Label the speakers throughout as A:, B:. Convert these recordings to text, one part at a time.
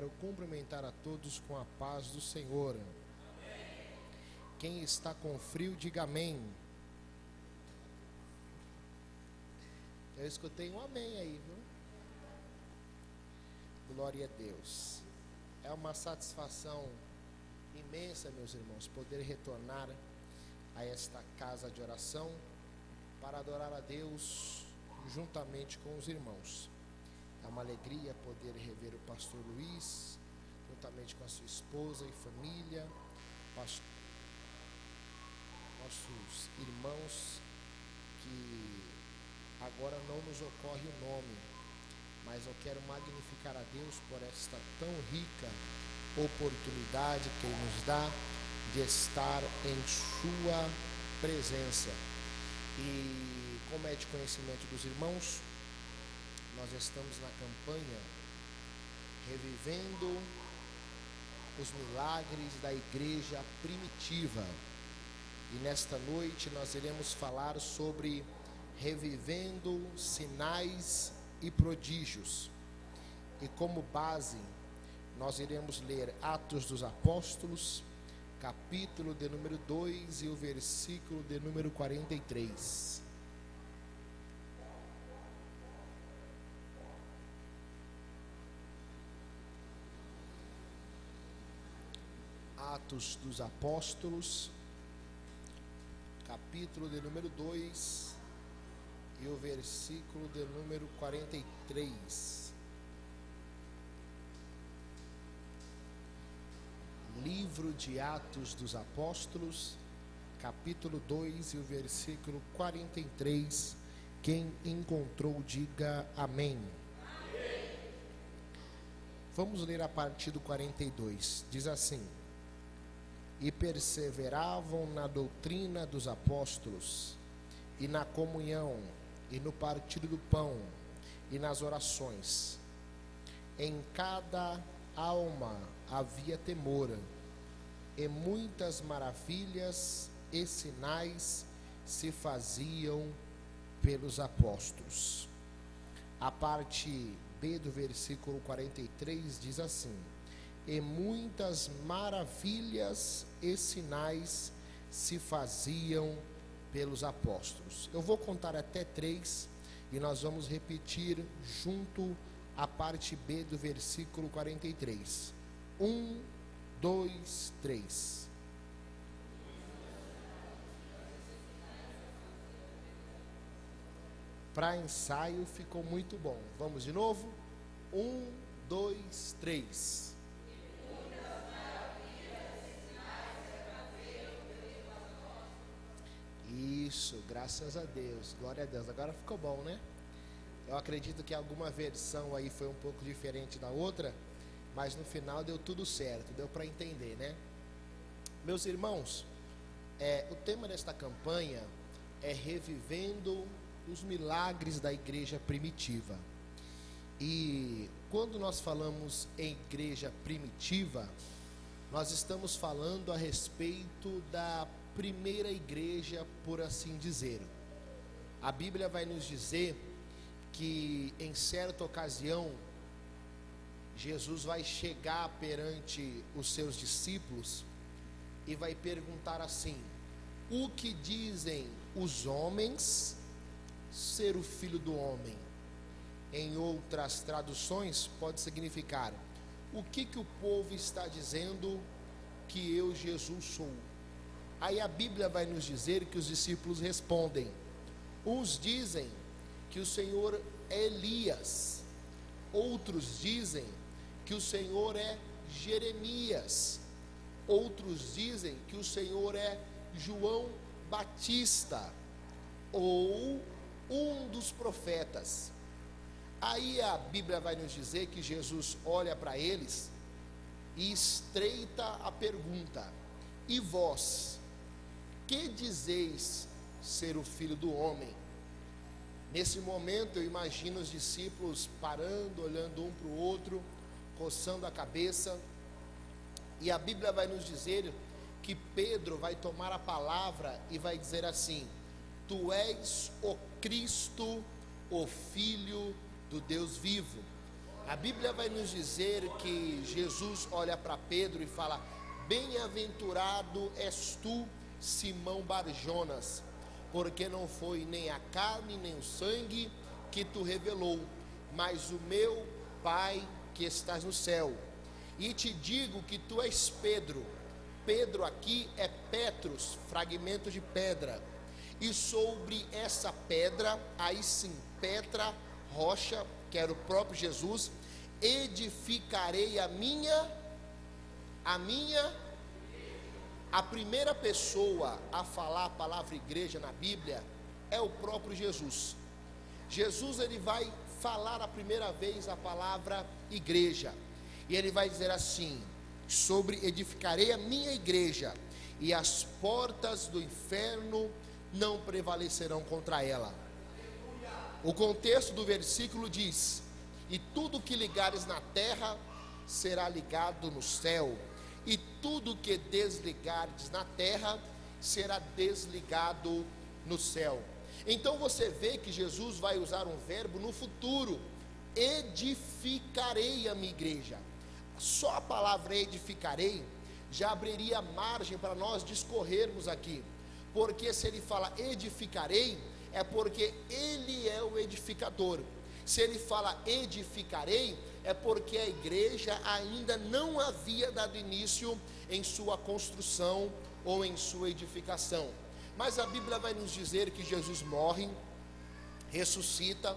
A: quero cumprimentar a todos com a paz do Senhor. Amém. Quem está com frio, diga amém. Eu escutei um amém aí, viu? Glória a Deus. É uma satisfação imensa, meus irmãos, poder retornar a esta casa de oração para adorar a Deus juntamente com os irmãos. É uma alegria poder rever o pastor Luiz, juntamente com a sua esposa e família, nossos irmãos, que agora não nos ocorre o nome, mas eu quero magnificar a Deus por esta tão rica oportunidade que Ele nos dá de estar em sua presença. E como é de conhecimento dos irmãos, nós estamos na campanha revivendo os milagres da igreja primitiva. E nesta noite nós iremos falar sobre revivendo sinais e prodígios. E como base, nós iremos ler Atos dos Apóstolos, capítulo de número 2 e o versículo de número 43. Atos dos Apóstolos, capítulo de número 2 e o versículo de número 43. Livro de Atos dos Apóstolos, capítulo 2 e o versículo 43. Quem encontrou, diga amém. Amém. Vamos ler a partir do 42. Diz assim: E perseveravam na doutrina dos apóstolos, e na comunhão, e no partir do pão, e nas orações. Em cada alma havia temor, e muitas maravilhas e sinais se faziam pelos apóstolos. A parte B do versículo 43 diz assim: E muitas maravilhas e sinais se faziam pelos apóstolos. Eu vou contar até 3 e nós vamos repetir junto a parte B do versículo 43. 1, 2, 3. Para ensaio ficou muito bom. Vamos de novo? 1, 2, 3. Isso, graças a Deus, glória a Deus. Agora ficou bom, né? Eu acredito que alguma versão aí foi um pouco diferente da outra, mas no final deu tudo certo, deu para entender, né? Meus irmãos, o tema desta campanha é revivendo os milagres da igreja primitiva. E quando nós falamos em igreja primitiva, nós estamos falando a respeito da primeira igreja, por assim dizer. A Bíblia vai nos dizer que em certa ocasião Jesus vai chegar perante os seus discípulos e vai perguntar assim: o que dizem os homens ser o Filho do Homem? Em outras traduções pode significar: o que o povo está dizendo que eu, Jesus, sou? Aí a Bíblia vai nos dizer que os discípulos respondem: uns dizem que o Senhor é Elias, outros dizem que o Senhor é Jeremias, outros dizem que o Senhor é João Batista, ou um dos profetas. Aí a Bíblia vai nos dizer que Jesus olha para eles e estreita a pergunta: e vós, que dizeis ser o Filho do Homem? Nesse momento eu imagino os discípulos parando, olhando um para o outro, coçando a cabeça, e a Bíblia vai nos dizer que Pedro vai tomar a palavra e vai dizer assim: Tu és o Cristo, o Filho do Deus vivo. A Bíblia vai nos dizer que Jesus olha para Pedro e fala: bem-aventurado és tu, Simão Barjonas, porque não foi nem a carne nem o sangue que tu revelou, mas o meu Pai que estás no céu. E te digo que tu és Pedro. Pedro aqui é Petros, fragmento de pedra. E sobre essa pedra, aí sim, Petra, rocha, que era o próprio Jesus, edificarei a primeira pessoa a falar a palavra igreja na Bíblia é o próprio Jesus. Jesus, ele vai falar a primeira vez a palavra igreja, e ele vai dizer assim: sobre edificarei a minha igreja, e as portas do inferno não prevalecerão contra ela. O contexto do versículo diz: e tudo que ligares na terra será ligado no céu, e tudo que desligares na terra será desligado no céu. Então você vê que Jesus vai usar um verbo no futuro: edificarei a minha igreja. Só a palavra edificarei já abriria margem para nós discorrermos aqui, porque se ele fala edificarei, é porque ele é o edificador. Se ele fala edificarei, é porque a igreja ainda não havia dado início em sua construção ou em sua edificação. Mas a Bíblia vai nos dizer que Jesus morre, ressuscita,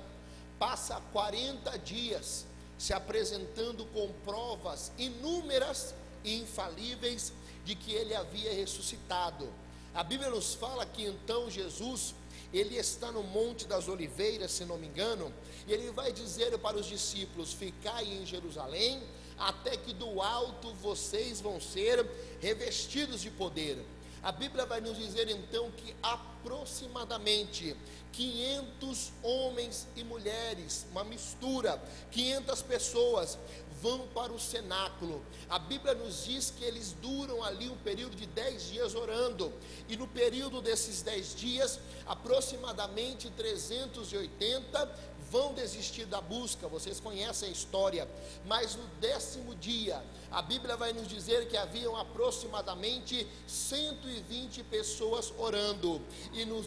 A: passa 40 dias se apresentando com provas inúmeras e infalíveis de que ele havia ressuscitado. A Bíblia nos fala que então Jesus, ele está no Monte das Oliveiras, se não me engano, e ele vai dizer para os discípulos: ficai em Jerusalém, até que do alto vocês vão ser revestidos de poder. A Bíblia vai nos dizer então que aproximadamente 500 homens e mulheres, uma mistura, 500 pessoas vão para o cenáculo. A Bíblia nos diz que eles duram ali um período de 10 dias orando, e no período desses 10 dias, aproximadamente 380 vão desistir da busca. Vocês conhecem a história. Mas no 10º dia, a Bíblia vai nos dizer que haviam aproximadamente 120 pessoas orando, e no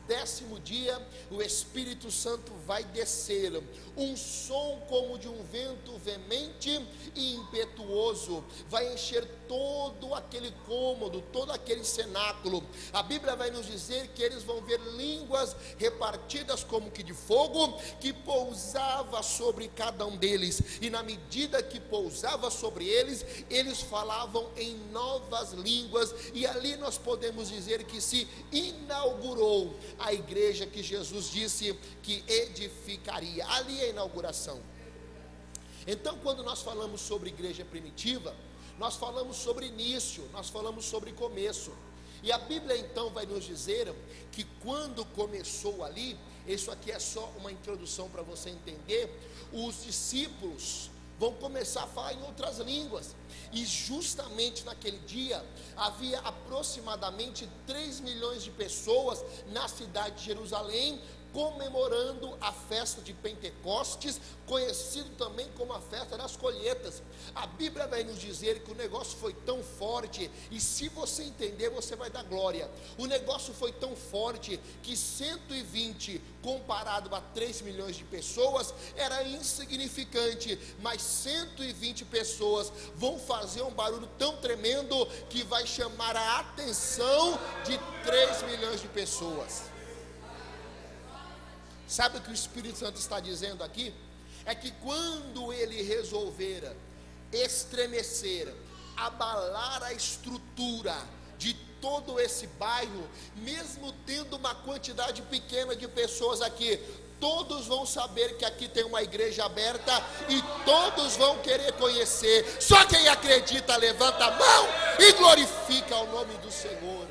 A: 10º dia, o Espírito Santo vai descer, um som como de um vento veemente e impetuoso, vai encher todo aquele cômodo, todo aquele cenáculo. A Bíblia vai nos dizer que eles vão ver línguas repartidas como que de fogo, que pousava sobre cada um deles, e na medida que pousava sobre eles, eles falavam em novas línguas, e ali nós podemos dizer que se inaugurou a igreja que Jesus disse que edificaria. Ali é a inauguração. Então, quando nós falamos sobre igreja primitiva, nós falamos sobre início, nós falamos sobre começo. E a Bíblia então vai nos dizer que quando começou ali, isso aqui é só uma introdução para você entender, os discípulos vão começar a falar em outras línguas. E justamente naquele dia, havia aproximadamente 3 milhões de pessoas na cidade de Jerusalém, comemorando a festa de Pentecostes, conhecido também como a festa das colheitas. A Bíblia vai nos dizer que o negócio foi tão forte, e se você entender, você vai dar glória. O negócio foi tão forte que 120 comparado a 3 milhões de pessoas era insignificante, mas 120 pessoas vão fazer um barulho tão tremendo que vai chamar a atenção de 3 milhões de pessoas. Sabe o que o Espírito Santo está dizendo aqui? É que quando ele resolver estremecer, abalar a estrutura de todo esse bairro, mesmo tendo uma quantidade pequena de pessoas aqui, todos vão saber que aqui tem uma igreja aberta, e todos vão querer conhecer. Só quem acredita levanta a mão e glorifica o nome do Senhor.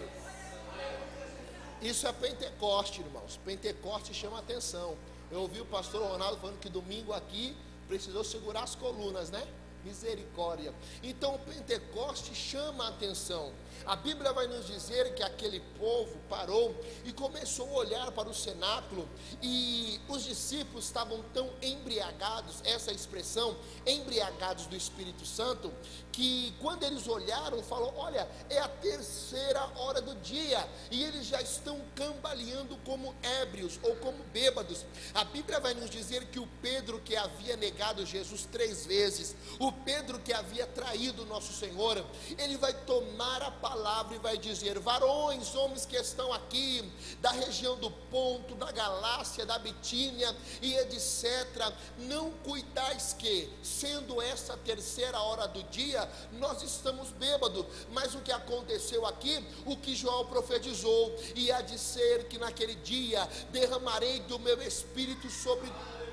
A: Isso é Pentecoste, irmãos. Pentecoste chama atenção. Eu ouvi o pastor Ronaldo falando que domingo aqui precisou segurar as colunas, né? Misericórdia. Então o Pentecoste chama a atenção. A Bíblia vai nos dizer que aquele povo parou e começou a olhar para o cenáculo, e os discípulos estavam tão embriagados, essa expressão, embriagados do Espírito Santo, que quando eles olharam, falou: olha, é a terceira hora do dia, e eles já estão cambaleando como ébrios ou como bêbados. A Bíblia vai nos dizer que o Pedro, que havia negado Jesus 3 vezes, o Pedro que havia traído nosso Senhor, ele vai tomar a palavra e vai dizer: varões, homens que estão aqui da região do Ponto, da Galácia, da Bitínia e etc., não cuidais que, sendo essa a terceira hora do dia, nós estamos bêbados. Mas o que aconteceu aqui, o que João profetizou, e há de ser que naquele dia derramarei do meu Espírito sobre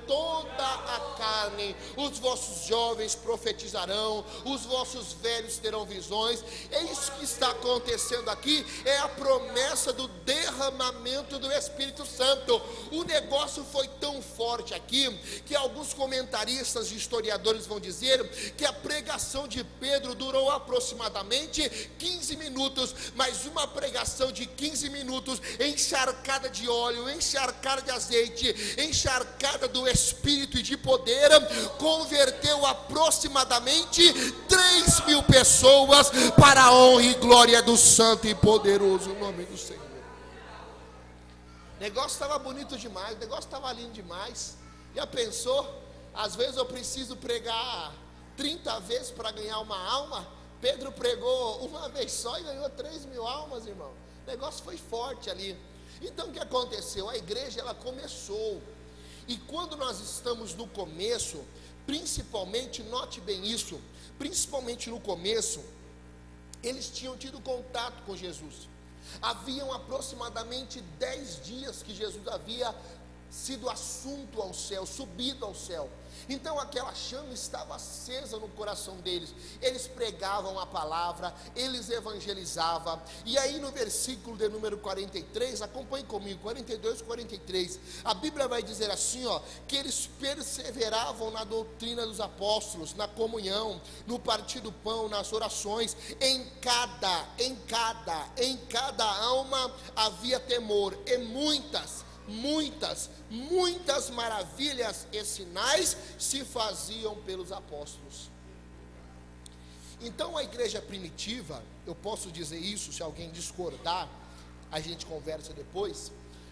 A: toda a carne, os vossos jovens profetizarão, os vossos velhos terão visões. É isso que está acontecendo aqui, é a promessa do derramamento do Espírito Santo. O negócio foi tão forte aqui, que alguns comentaristas e historiadores vão dizer que a pregação de Pedro durou aproximadamente 15 minutos, mas uma pregação de 15 minutos, encharcada de óleo, encharcada de azeite, encharcada do Espírito e de poder, converteu aproximadamente 3.000 pessoas para a honra e glória do santo e poderoso nome do Senhor. O negócio estava bonito demais, o negócio estava lindo demais. Já pensou? Às vezes eu preciso pregar 30 vezes para ganhar uma alma. Pedro pregou uma vez só e ganhou 3.000 almas, irmão. O negócio foi forte ali. Então o que aconteceu? A igreja, ela começou. E quando nós estamos no começo, principalmente, note bem isso, principalmente no começo, eles tinham tido contato com Jesus. Haviam aproximadamente 10 dias que Jesus havia sido assunto ao céu, subido ao céu. Então aquela chama estava acesa no coração deles. Eles pregavam a palavra, eles evangelizavam. E aí no versículo de número 43, acompanhe comigo, 42 e 43, a Bíblia vai dizer assim, que eles perseveravam na doutrina dos apóstolos, na comunhão, no partir do pão, nas orações. Em cada alma havia temor, e muitas maravilhas e sinais se faziam pelos apóstolos. Então a igreja primitiva, eu posso dizer isso, se alguém discordar, a gente conversa depois,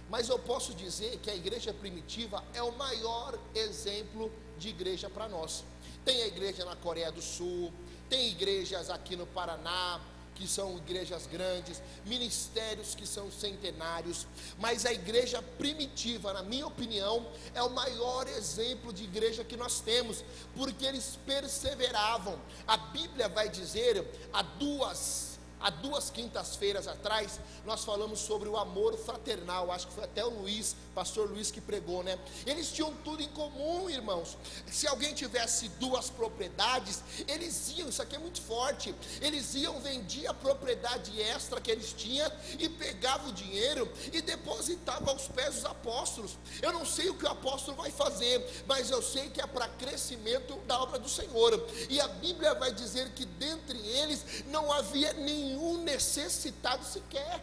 A: mas eu posso dizer que a igreja primitiva é o maior exemplo de igreja para nós. Tem a igreja na Coreia do Sul, tem igrejas aqui no Paraná, que são igrejas grandes, ministérios que são centenários, mas a igreja primitiva, na minha opinião, é o maior exemplo de igreja que nós temos, porque eles perseveravam. A Bíblia vai dizer, há duas quintas-feiras atrás, nós falamos sobre o amor fraternal. Acho que foi até o Luiz, pastor Luiz, que pregou, né? Eles tinham tudo em comum, irmãos. Se alguém tivesse 2 propriedades, eles iam, isso aqui é muito forte, eles iam, vendiam a propriedade extra que eles tinham e pegavam o dinheiro e depositavam aos pés dos apóstolos. Eu não sei o que o apóstolo vai fazer, mas eu sei que é para crescimento da obra do Senhor. E a Bíblia vai dizer que dentre eles não havia nenhum necessitado sequer.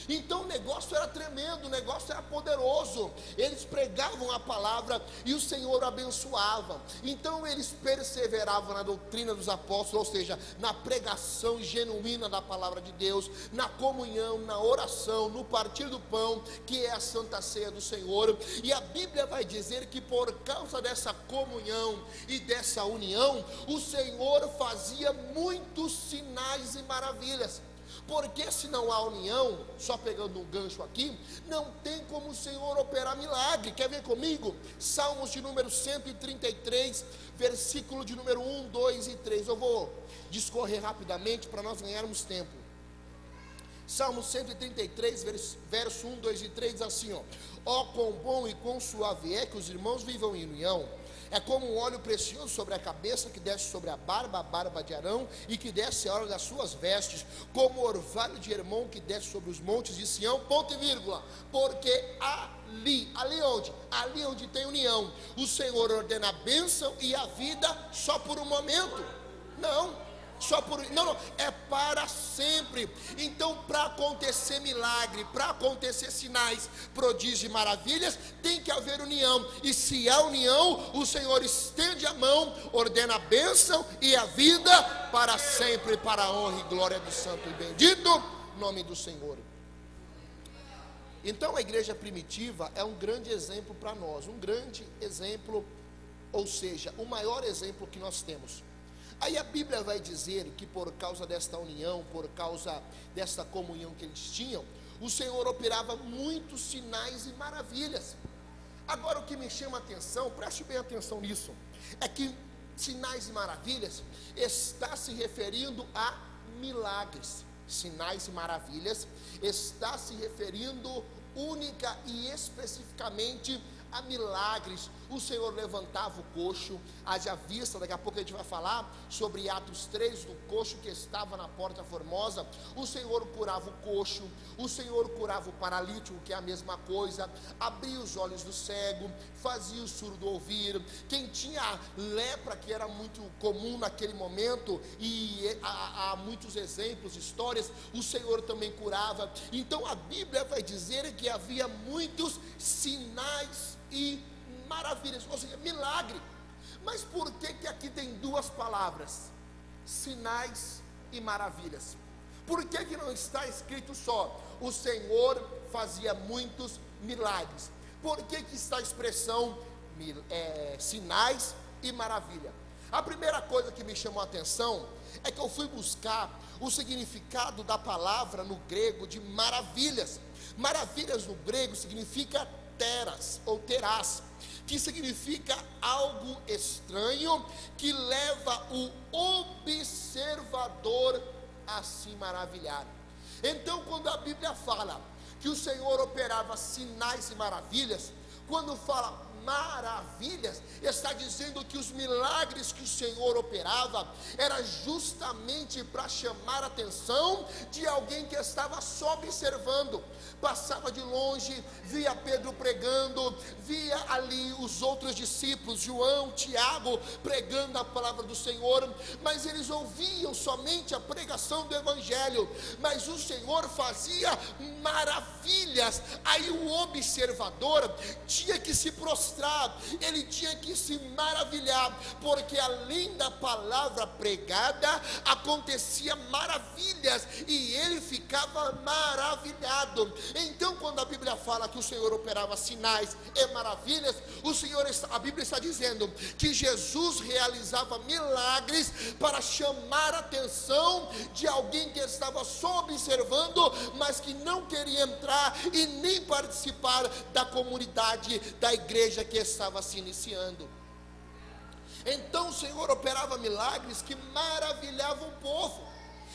A: Então o negócio era tremendo, o negócio era poderoso. Eles pregavam a palavra e o Senhor abençoava. Então eles perseveravam na doutrina dos apóstolos, ou seja, na pregação genuína da palavra de Deus, na comunhão, na oração, no partir do pão, que é a Santa Ceia do Senhor. E a Bíblia vai dizer que por causa dessa comunhão e dessa união, o Senhor fazia muitos sinais e maravilhas. Porque se não há união, só pegando um gancho aqui, não tem como o Senhor operar milagre. Quer ver comigo? Salmos de número 133, versículo de número 1, 2 e 3. Eu vou discorrer rapidamente para nós ganharmos tempo. Salmo 133, verso 1, 2 e 3 diz assim, ó quão bom e quão suave é que os irmãos vivam em união. É como um óleo precioso sobre a cabeça, que desce sobre a barba de Arão, e que desce a hora das suas vestes, como o orvalho de Hermon que desce sobre os montes de Sião, ponto e vírgula, porque a ali onde? Ali onde tem união, o Senhor ordena a bênção e a vida só por um momento. Não, é para sempre. Então, para acontecer milagre, para acontecer sinais, prodígios e maravilhas, tem que haver união. E se há união, o Senhor estende a mão, ordena a bênção e a vida para sempre, para a honra e glória do santo e bendito nome do Senhor. Então, a igreja primitiva é um grande exemplo para nós, um grande exemplo, ou seja, o maior exemplo que nós temos. Aí a Bíblia vai dizer que por causa desta união, por causa desta comunhão que eles tinham, o Senhor operava muitos sinais e maravilhas. Agora, o que me chama a atenção, preste bem atenção nisso, é que sinais e maravilhas está se referindo a milagres. Sinais e maravilhas está se referindo única e especificamente a milagres. O Senhor levantava o coxo, haja vista, daqui a pouco a gente vai falar sobre Atos 3, do coxo que estava na Porta Formosa. O Senhor curava o coxo, o Senhor curava o paralítico, que é a mesma coisa, abria os olhos do cego, fazia o surdo ouvir. Quem tinha lepra, que era muito comum naquele momento, e há muitos exemplos, histórias, o Senhor também curava. Então a Bíblia vai dizer que havia muitos sinais e maravilhas, ou seja, milagre. Mas por que aqui tem duas palavras, sinais e maravilhas? Por que não está escrito só, o Senhor fazia muitos milagres? Por que está a expressão sinais e maravilha? A primeira coisa que me chamou a atenção é que eu fui buscar o significado da palavra no grego de maravilhas. Maravilhas no grego significa teras ou terás, que significa algo estranho que leva o observador a se maravilhar. Então, quando a Bíblia fala que o Senhor operava sinais e maravilhas, quando fala maravilhas, está dizendo que os milagres que o Senhor operava era justamente para chamar a atenção de alguém que estava só observando. Passava de longe, via Pedro pregando, via ali os outros discípulos, João, Tiago, pregando a palavra do Senhor, mas eles ouviam somente a pregação do Evangelho, mas o Senhor fazia maravilhas. Aí o observador tinha que se prostrar, ele tinha que se maravilhar, porque além da palavra pregada, acontecia maravilhas, e ele ficava maravilhado. Então, quando a Bíblia fala que o Senhor operava sinais e maravilhas, a Bíblia está dizendo que Jesus realizava milagres para chamar a atenção de alguém que estava só observando, mas que não queria entrar e nem participar da comunidade da igreja que estava se iniciando. Então o Senhor operava milagres que maravilhavam o povo.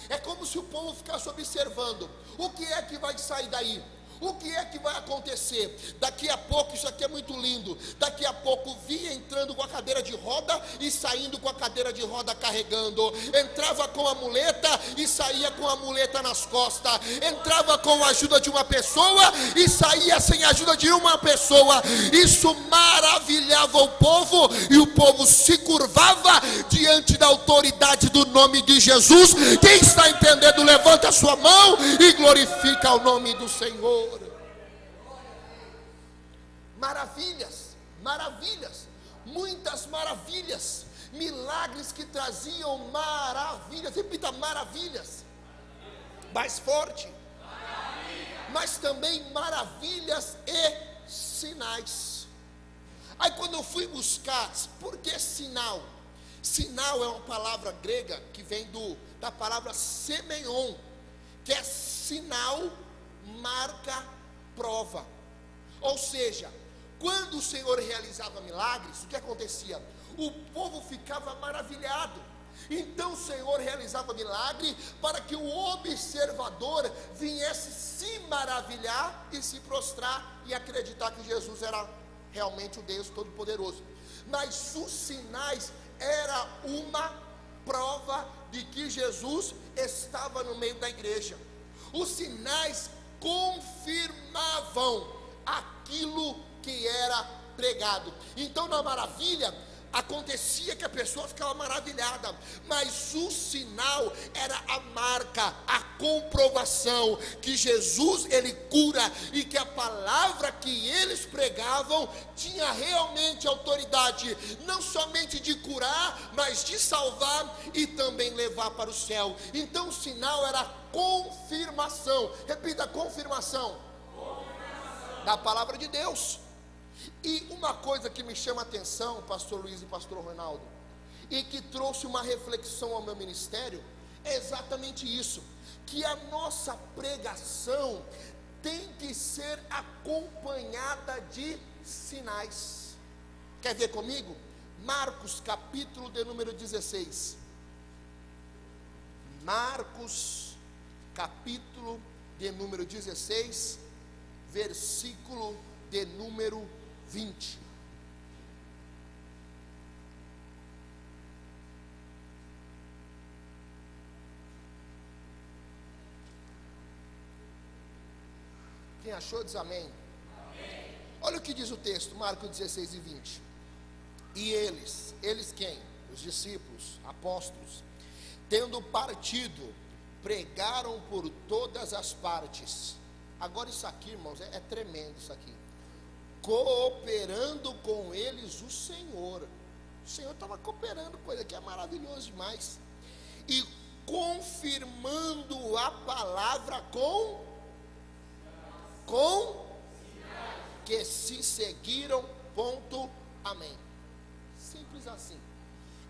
A: É como se o povo ficasse observando, o que é que vai sair daí? O que é que vai acontecer? Daqui a pouco, isso aqui é muito lindo, daqui a pouco via entrando com a cadeira de roda e saindo com a cadeira de roda carregando, entrava com a muleta e saía com a muleta nas costas, entrava com a ajuda de uma pessoa e saía sem a ajuda de uma pessoa. Isso maravilhava o povo, e o povo se curvava diante da autoridade do nome de Jesus. Quem está entendendo, levanta a sua mão e glorifica o nome do Senhor. Maravilhas, muitas maravilhas, milagres que traziam maravilhas. Repita, maravilhas, mais forte. Mas também maravilhas e sinais. Aí quando eu fui buscar, por que sinal? Sinal é uma palavra grega que vem da palavra semeion, que é sinal, marca, prova. Ou seja, quando o Senhor realizava milagres, o que acontecia? O povo ficava maravilhado. Então o Senhor realizava milagre para que o observador viesse se maravilhar e se prostrar e acreditar que Jesus era realmente o Deus Todo-Poderoso. Mas os sinais era uma prova de que Jesus estava no meio da igreja. Os sinais confirmavam a aquilo que era pregado. Então, na maravilha, acontecia que a pessoa ficava maravilhada, mas o sinal era a marca, a comprovação que Jesus, ele cura, e que a palavra que eles pregavam tinha realmente autoridade, não somente de curar, mas de salvar e também levar para o céu. Então o sinal era a confirmação, repita, confirmação da palavra de Deus. E uma coisa que me chama a atenção, pastor Luiz e pastor Ronaldo, e que trouxe uma reflexão ao meu ministério, é exatamente isso, que a nossa pregação tem que ser acompanhada de sinais. Quer ver comigo? Marcos capítulo de número 16. Marcos capítulo de número 16, versículo de número 20. Quem achou diz amém. Amém. Olha o que diz o texto, Marcos 16 e 20. E eles quem? Os discípulos, apóstolos, tendo partido, pregaram por todas as partes. Agora isso aqui, irmãos, é tremendo isso aqui. Cooperando com eles o Senhor. O Senhor estava cooperando com ele, que é maravilhoso demais. E confirmando a palavra com que se seguiram, ponto, amém. Simples assim.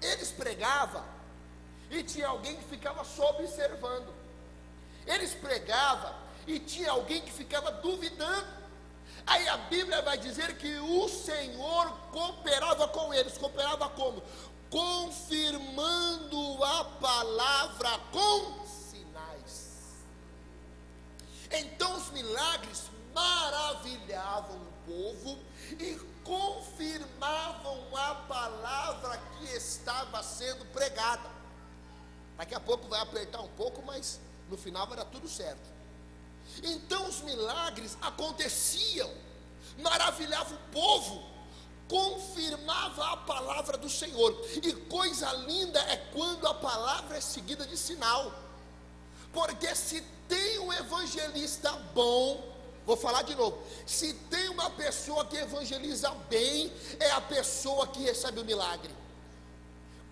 A: Eles pregavam e tinha alguém que ficava só observando. Eles pregavam e tinha alguém que ficava duvidando. Aí a Bíblia vai dizer que o Senhor cooperava com eles. Cooperava como? Confirmando a palavra com sinais. Então os milagres maravilhavam o povo e confirmavam a palavra que estava sendo pregada. Daqui a pouco vai apertar um pouco, mas no final vai dar tudo certo. Então os milagres aconteciam, maravilhava o povo, confirmava a palavra do Senhor. E coisa linda é quando a palavra é seguida de sinal, porque se tem um evangelista bom, vou falar de novo, se tem uma pessoa que evangeliza bem, é a pessoa que recebe o milagre.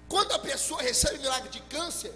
A: Quando a pessoa recebe o milagre de câncer,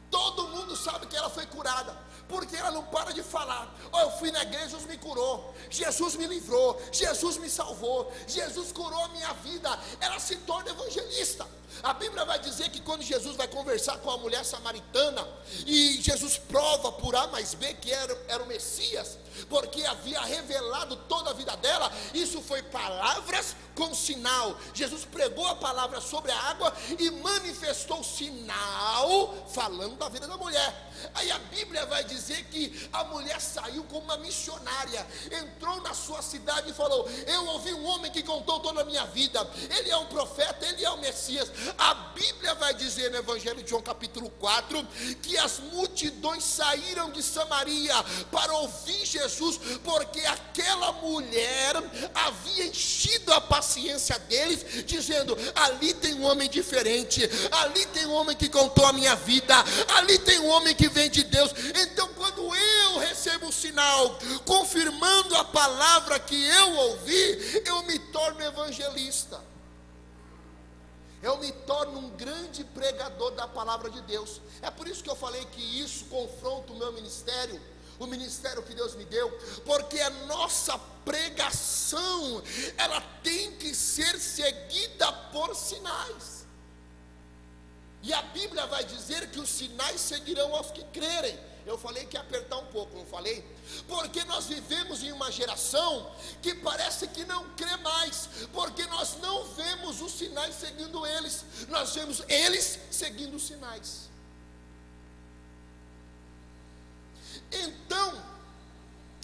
A: todo mundo sabe que ela foi curada, porque ela não para de falar: oh, eu fui na igreja, Jesus me curou, Jesus me livrou, Jesus me salvou, Jesus curou a minha vida. Ela se torna evangelista. A Bíblia vai dizer que quando Jesus vai conversar com a mulher samaritana, e Jesus prova por A mais B que era o Messias, porque havia revelado toda a vida dela, isso foi palavras com sinal. Jesus pregou a palavra sobre a água e manifestou sinal, falando da vida da mulher. Aí a Bíblia vai dizer que a mulher saiu como uma missionária, entrou na sua cidade e falou: eu ouvi um homem que contou toda a minha vida, ele é um profeta, ele é o Messias. A Bíblia vai dizer no Evangelho de João capítulo 4, que as multidões saíram de Samaria para ouvir Jesus, porque aquela mulher havia enchido a paciência deles, dizendo: ali tem um homem diferente, ali tem um homem que contou a minha vida, ali tem um homem que vem de Deus. Então quando eu recebo o sinal, confirmando a palavra que eu ouvi, eu me torno evangelista, eu me torno um grande pregador da palavra de Deus. É por isso que eu falei que isso confronta o meu ministério, o ministério que Deus me deu, porque a nossa pregação, ela tem que ser seguida por sinais. E a Bíblia vai dizer que os sinais seguirão aos que crerem. Eu falei que ia apertar um pouco, não falei? Porque nós vivemos em uma geração que parece que não crê mais, porque nós não vemos os sinais seguindo eles, nós vemos eles seguindo os sinais. Então,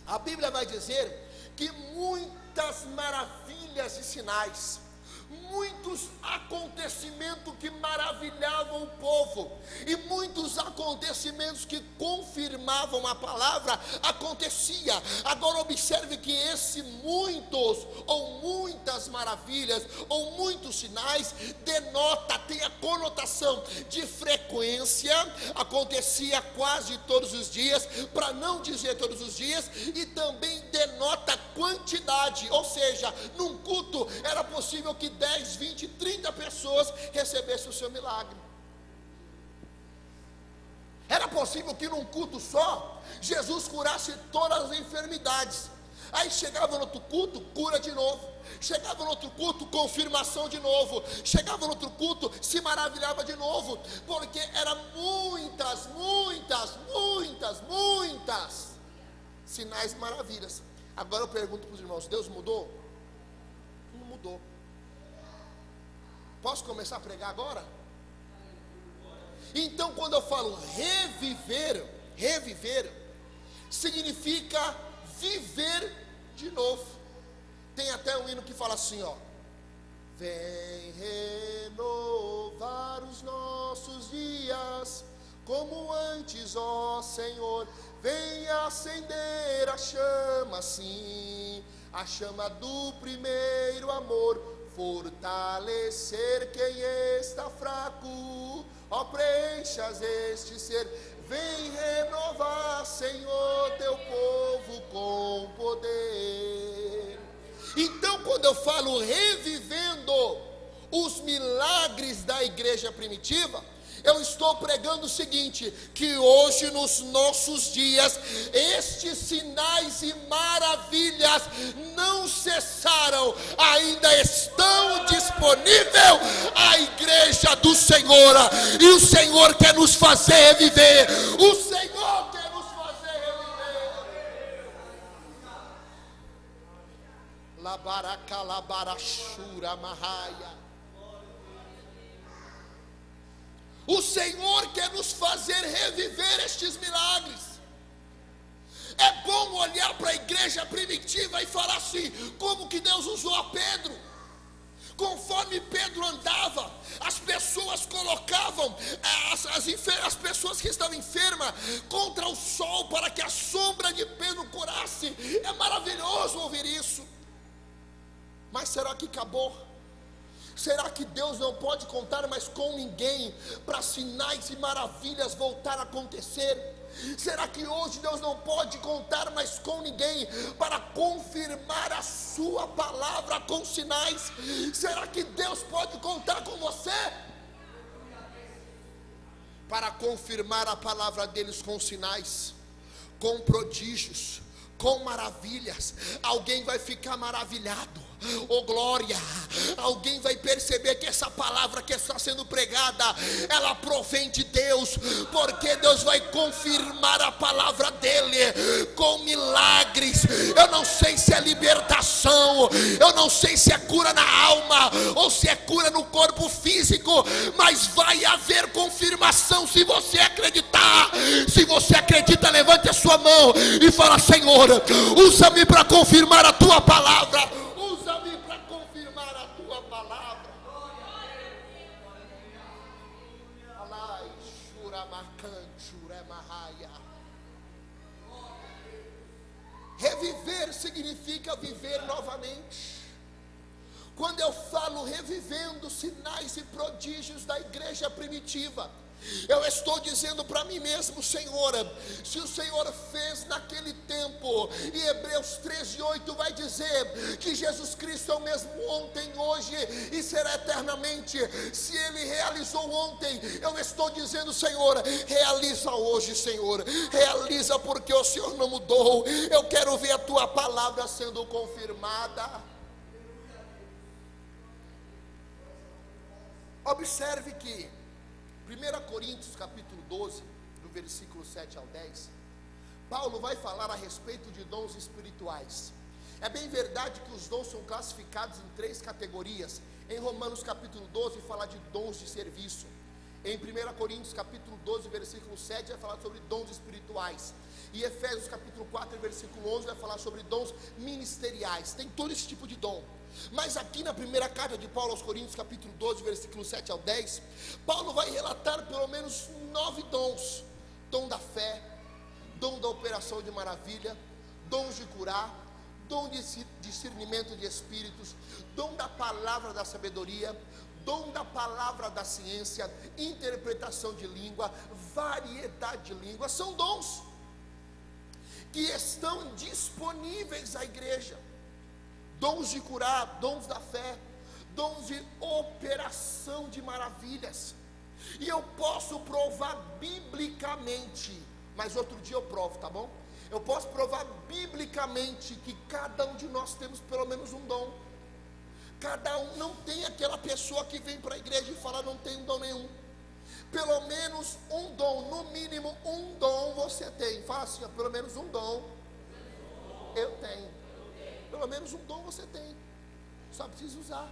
A: a Bíblia vai dizer que muitas maravilhas e sinais muitos acontecimentos que maravilhavam o povo, e muitos acontecimentos que confirmavam a palavra acontecia. Agora observe que esse muitos, ou muitas maravilhas, ou muitos sinais, denota, tem a conotação de frequência, acontecia quase todos os dias, para não dizer todos os dias, e também denota quantidade, ou seja, num culto era possível que 10, 20, 30 pessoas recebessem o seu milagre. Era possível que num culto só, Jesus curasse todas as enfermidades. Aí chegava no outro culto, cura de novo. Chegava no outro culto, confirmação de novo. Chegava no outro culto, se maravilhava de novo. Porque eram muitas sinais e maravilhas. Agora eu pergunto para os irmãos, Deus mudou? Não mudou. Posso começar a pregar agora? Então quando eu falo reviver, significa viver de novo. Tem até um hino que fala assim, ó: vem renovar os nossos dias, como antes, ó Senhor. Vem acender a chama, sim, a chama do primeiro amor, fortalecer quem está fraco, ó preenchas este ser. Vem renovar, Senhor, teu povo com poder. Então quando eu falo revivendo os milagres da igreja primitiva, eu estou pregando o seguinte, que hoje nos nossos dias, estes sinais e maravilhas não cessaram, ainda estão disponíveis à igreja do Senhor, e o Senhor quer nos fazer reviver, o Senhor quer nos fazer reviver. Labaraka labarashura mahaya. O Senhor quer nos fazer reviver estes milagres. É bom olhar para a igreja primitiva e falar assim, como que Deus usou a Pedro. Conforme Pedro andava, as pessoas colocavam as pessoas que estavam enfermas contra o sol, para que a sombra de Pedro curasse. É maravilhoso ouvir isso. Mas será que acabou? Será que Deus não pode contar mais com ninguém para sinais e maravilhas voltar a acontecer? Será que hoje Deus não pode contar mais com ninguém para confirmar a sua palavra com sinais? Será que Deus pode contar com você para confirmar a palavra deles com sinais, com prodígios, com maravilhas? Alguém vai ficar maravilhado. Oh glória, alguém vai perceber que essa palavra que está sendo pregada, ela provém de Deus, porque Deus vai confirmar a palavra dele com milagres. Eu não sei se é libertação, eu não sei se é cura na alma, ou se é cura no corpo físico, mas vai haver confirmação se você acreditar. Se você acredita, levante a sua mão e fala: Senhor, usa-me para confirmar a tua palavra. Usa-me para confirmar a tua palavra. Reviver significa viver novamente. Quando eu falo revivendo sinais e prodígios da igreja primitiva, eu estou dizendo para mim mesmo: Senhor, se o Senhor fez naquele tempo, e Hebreus 13:8 vai dizer que Jesus Cristo é o mesmo ontem, hoje e será eternamente. Se Ele realizou ontem, eu estou dizendo: Senhor, realiza hoje, Senhor, realiza, porque o Senhor não mudou. Eu quero ver a tua palavra sendo confirmada. Observe que 1 Coríntios capítulo 12, do versículo 7 ao 10, Paulo vai falar a respeito de dons espirituais. É bem verdade que os dons são classificados em 3 categorias. Em Romanos capítulo 12 fala de dons de serviço. Em 1 Coríntios capítulo 12, versículo 7 vai falar sobre dons espirituais. E Efésios capítulo 4, versículo 11 vai falar sobre dons ministeriais. Tem todo esse tipo de dom. Mas aqui na primeira carta de Paulo aos Coríntios, capítulo 12, versículo 7 ao 10, Paulo vai relatar pelo menos 9 dons: dom da fé, dom da operação de maravilha, dons de curar, dom de discernimento de espíritos, dom da palavra da sabedoria, dom da palavra da ciência, interpretação de língua, variedade de línguas. São dons que estão disponíveis à igreja. Dons de curar, dons da fé, dons de operação de maravilhas. E eu posso provar biblicamente, mas outro dia eu provo, tá bom? Eu posso provar biblicamente que cada um de nós temos pelo menos um dom. Cada um, não tem aquela pessoa que vem para a igreja e fala não tem dom nenhum. Pelo menos um dom, no mínimo um dom você tem. Fala assim, ó, pelo menos um dom eu tenho. Pelo menos um dom você tem, só precisa usar.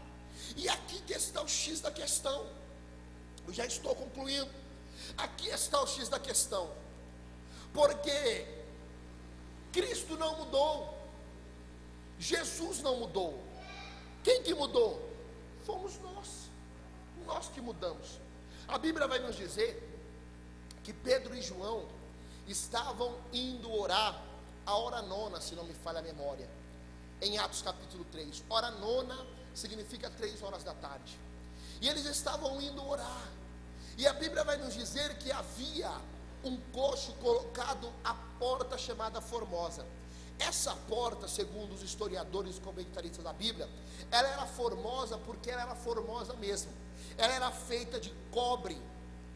A: E aqui que está o X da questão. Eu já estou concluindo. Aqui está o X da questão. Porque Cristo não mudou, Jesus não mudou. Quem que mudou? Fomos nós que mudamos. A Bíblia vai nos dizer que Pedro e João estavam indo orar a hora nona, se não me falha a memória, em Atos capítulo 3, hora nona significa 3 horas da tarde, e eles estavam indo orar, e a Bíblia vai nos dizer que havia um coxo colocado à porta chamada Formosa. Essa porta, segundo os historiadores e comentaristas da Bíblia, ela era formosa porque ela era formosa mesmo, ela era feita de cobre,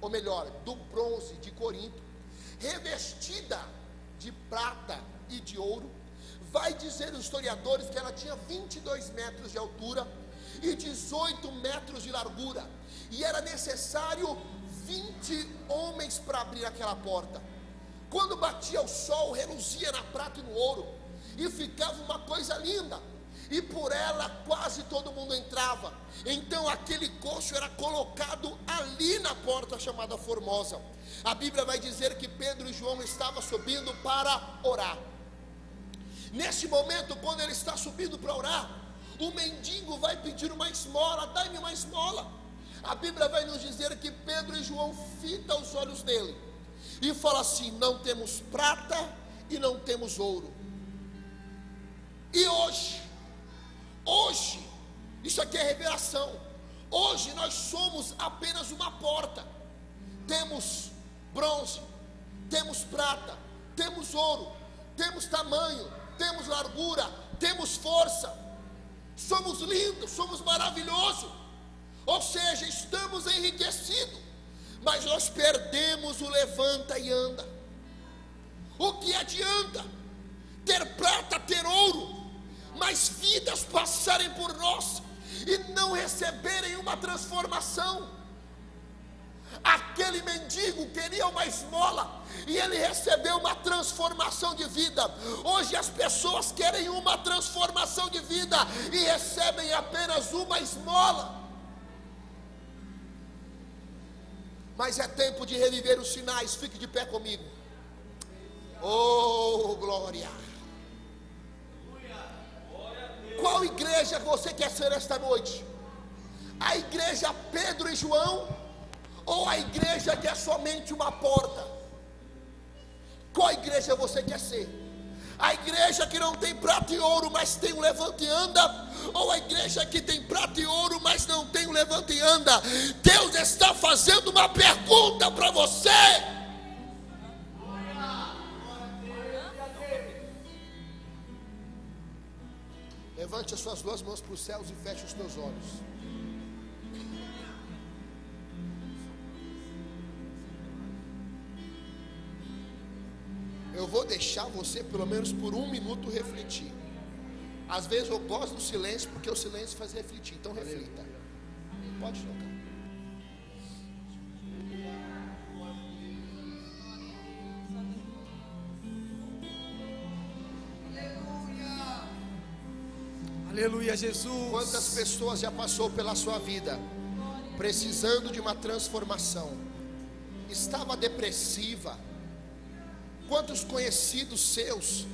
A: ou melhor, do bronze de Corinto, revestida de prata e de ouro. Vai dizer os historiadores que ela tinha 22 metros de altura e 18 metros de largura, e era necessário 20 homens para abrir aquela porta. Quando batia o sol, reluzia na prata e no ouro, e ficava uma coisa linda, e por ela quase todo mundo entrava. Então aquele coxo era colocado ali na porta chamada Formosa. A Bíblia vai dizer que Pedro e João estavam subindo para orar. Nesse momento, quando ele está subindo para orar, o mendigo vai pedir uma esmola. Dá-me uma esmola. A Bíblia vai nos dizer que Pedro e João fitam os olhos dele e fala assim: não temos prata e não temos ouro. E hoje, isso aqui é revelação. Hoje nós somos apenas uma porta. Temos bronze, temos prata, temos ouro, temos tamanho, temos largura, temos força, somos lindos, somos maravilhosos, ou seja, estamos enriquecidos, mas nós perdemos o levanta e anda. O que adianta ter prata, ter ouro, mas vidas passarem por nós e não receberem uma transformação? Aquele mendigo queria uma esmola e ele recebeu uma transformação de vida. Hoje as pessoas querem uma transformação de vida e recebem apenas uma esmola. Mas é tempo de reviver os sinais. Fique de pé comigo. Oh, glória! Qual igreja você quer ser esta noite? A igreja Pedro e João, ou a igreja que é somente uma porta? Qual igreja você quer ser? A igreja que não tem prata e ouro, mas tem um levanta e anda? Ou a igreja que tem prata e ouro, mas não tem um levanta e anda? Deus está fazendo uma pergunta para você. Levante as suas duas mãos para os céus e feche os teus olhos. Eu vou deixar você pelo menos por 1 minuto refletir. Às vezes eu gosto do silêncio, porque o silêncio faz refletir. Então reflita. Pode tocar.
B: Aleluia, Jesus.
A: Quantas pessoas já passou pela sua vida precisando de uma transformação? Estava depressiva. Quantos conhecidos seus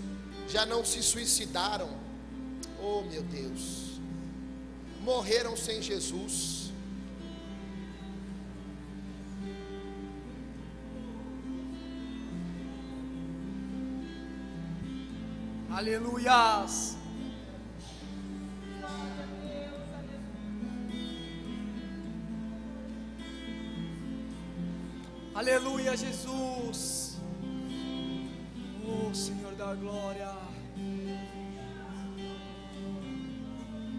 A: já não se suicidaram? Oh meu Deus, morreram sem Jesus.
B: Aleluias. Aleluia, Jesus. Oh, Senhor da glória.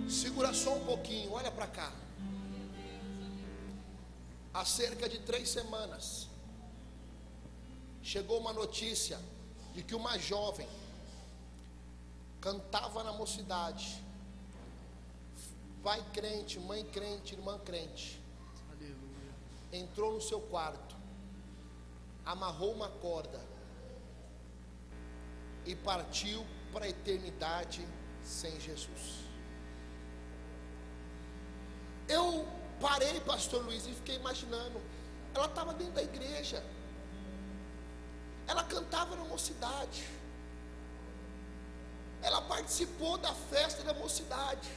A: Segura só um pouquinho, olha para cá. Há cerca de 3 semanas, chegou uma notícia de que uma jovem cantava na mocidade, pai crente, mãe crente, irmã crente.
B: Aleluia.
A: Entrou no seu quarto, amarrou uma corda e partiu para a eternidade sem Jesus. Eu parei, pastor Luiz, e fiquei imaginando. Ela estava dentro da igreja, ela cantava na mocidade, ela participou da festa da mocidade.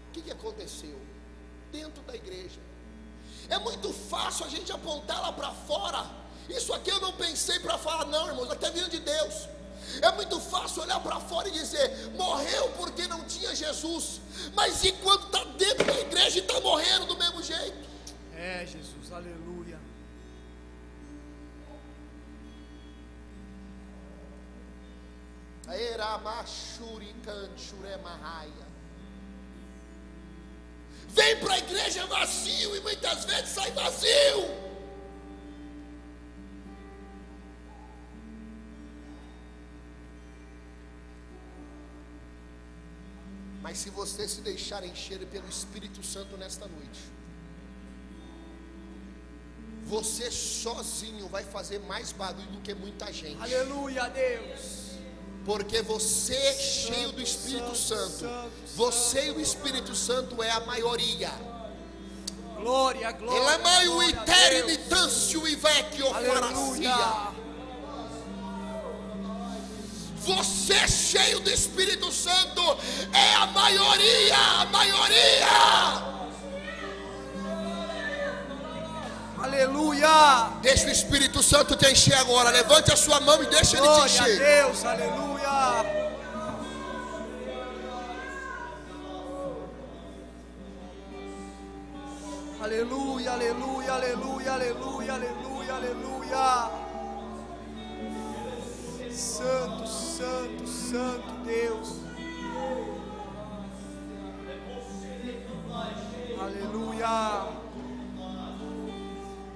A: O que aconteceu? Dentro da igreja. É muito fácil a gente apontar lá para fora. Isso aqui eu não pensei para falar, não, irmãos, aqui é vindo de Deus. É muito fácil olhar para fora e dizer: morreu porque não tinha Jesus. Mas e quando está dentro da igreja e está morrendo do mesmo jeito?
B: É, Jesus, aleluia. Vem para a igreja vazio e muitas vezes sai vazio.
A: Mas se você se deixar encher pelo Espírito Santo nesta noite, você sozinho vai fazer mais barulho do que muita gente.
B: Aleluia, Deus.
A: Porque você, cheio do Espírito Santo, você e o Espírito Santo é a maioria.
B: Glória, glória.
A: Ele é meio eternitâncio e vecchio faracia. Você, cheio do Espírito Santo, é a maioria, a maioria.
B: Aleluia.
A: Deixa o Espírito Santo te encher agora. Levante a sua mão e deixa ele te encher.
B: Glória a Deus, aleluia. Aleluia, aleluia, aleluia, aleluia, aleluia, aleluia. Santo, santo, santo Deus. Aleluia.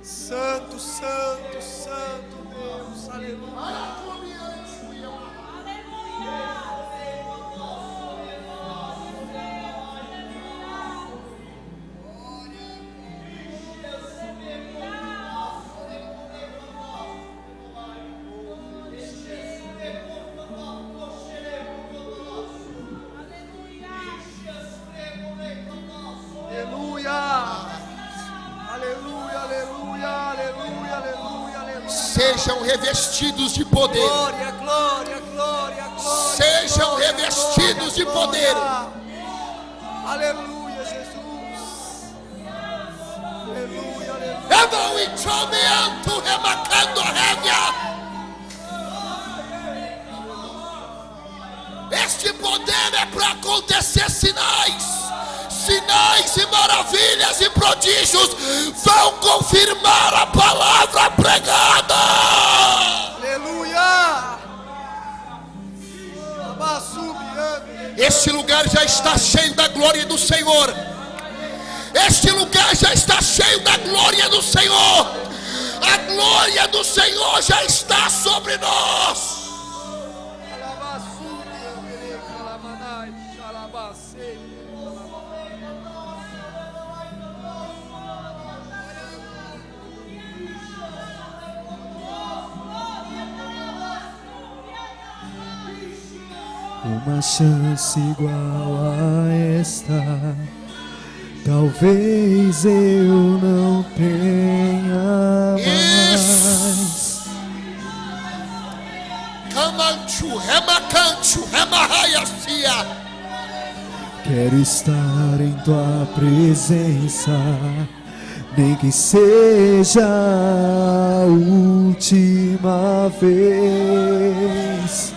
B: Santo, santo, santo Deus. Aleluia.
A: Sejam revestidos de poder.
B: Glória, glória, glória, glória.
A: Sejam
B: glória,
A: revestidos de
B: glória.
A: poder.
B: Aleluia, Jesus. Aleluia, aleluia.
A: Este poder é para acontecer sinais. Sinais e maravilhas e prodígios vão confirmar a palavra pregada.
B: Aleluia.
A: Este lugar já está cheio da glória do Senhor. Este lugar já está cheio da glória do Senhor. A glória do Senhor já está sobre nós.
C: Uma chance igual a esta, talvez eu não tenha mais. Quero estar em tua presença, nem que seja a última vez.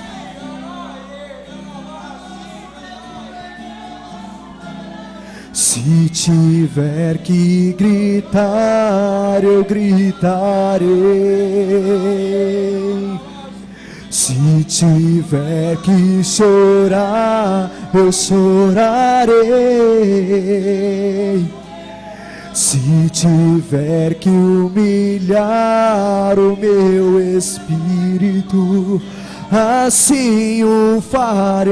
C: Se tiver que gritar, eu gritarei. Se tiver que chorar, eu chorarei. Se tiver que humilhar o meu espírito, assim o farei.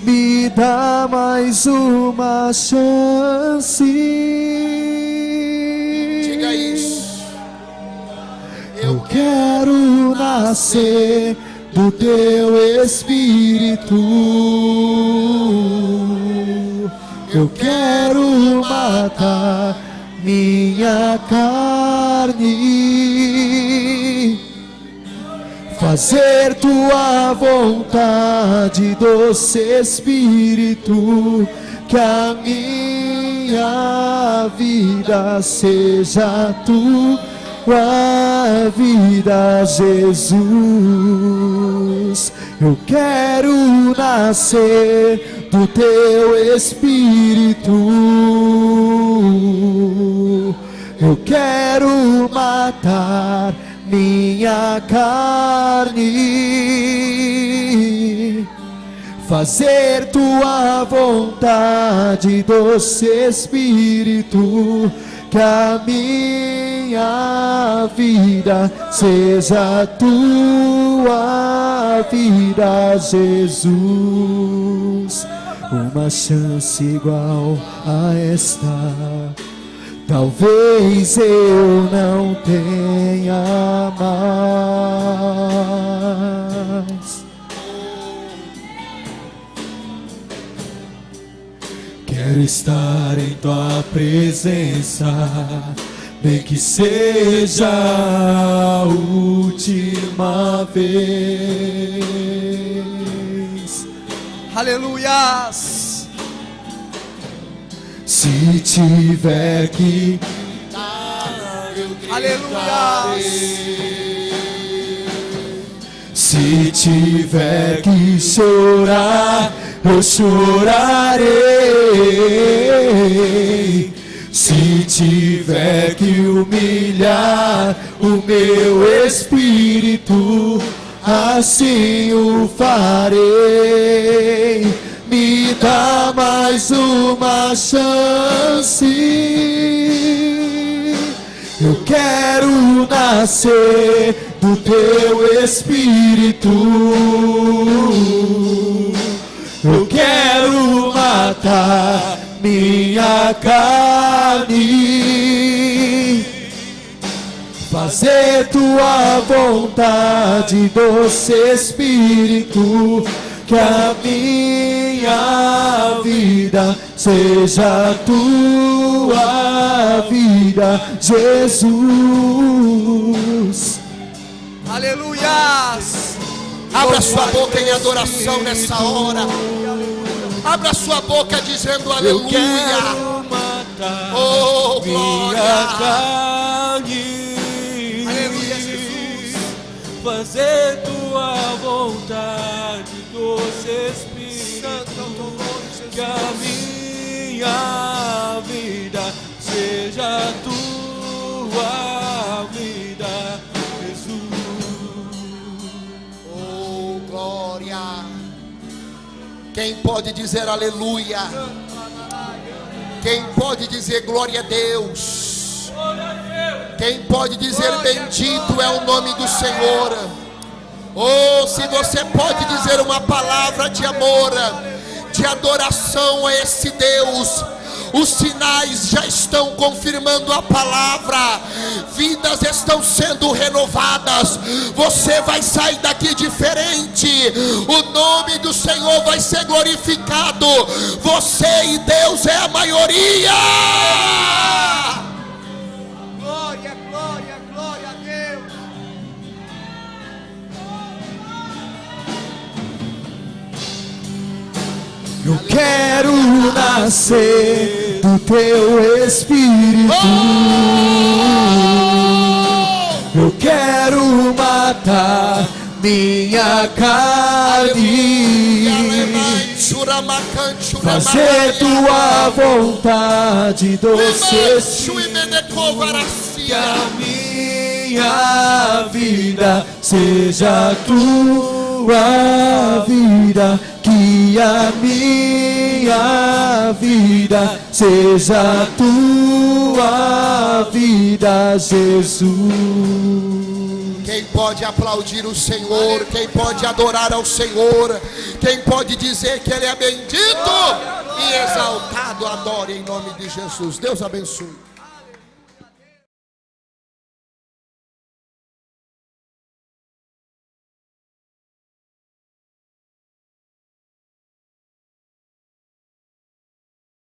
C: Me dá mais uma chance.
B: Diga isso.
C: Eu quero nascer do teu espírito. Eu quero matar minha carne, fazer tua vontade, doce Espírito, que a minha vida seja tua vida, Jesus. Eu quero nascer do teu Espírito. Eu quero matar minha carne, fazer tua vontade, doce Espírito, que a minha vida seja tua vida, Jesus. Uma chance igual a esta talvez eu não tenha mais. Quero estar em tua presença, nem que seja a última vez. Aleluias! Se tiver que aleluia, se tiver que chorar, eu chorarei. Se tiver que humilhar o meu espírito, assim o farei. Me dá mais uma chance. Eu quero nascer do teu espírito. Eu quero matar minha carne, fazer tua vontade, doce Espírito, que a minha vida seja tua vida, Jesus. Aleluias!
B: Abra sua boca em adoração nessa hora. Abra sua boca dizendo aleluia. Oh, glória.
C: Aleluia, Jesus. Fazer tua vontade, doce Espírito, que a minha vida seja tua vida, Jesus.
B: Oh, glória. Quem pode dizer aleluia? Quem pode dizer glória a Deus? Quem pode dizer bendito é o nome do Senhor? Oh, se você pode dizer uma palavra de amor, de adoração a esse Deus, os sinais já estão confirmando a palavra, vidas estão sendo renovadas, você vai sair daqui diferente, o nome do Senhor vai ser glorificado, você e Deus é a maioria.
C: Glória, glória, glória a Deus. Eu quero nascer do teu Espírito. Eu quero matar minha carne, fazer tua vontade, doce Espírito. Que a minha vida seja tua vida, que a minha vida seja tua vida, Jesus.
B: Quem pode aplaudir o Senhor? Quem pode adorar ao Senhor? Quem pode dizer que Ele é bendito e exaltado? Adore em nome de Jesus. Deus abençoe.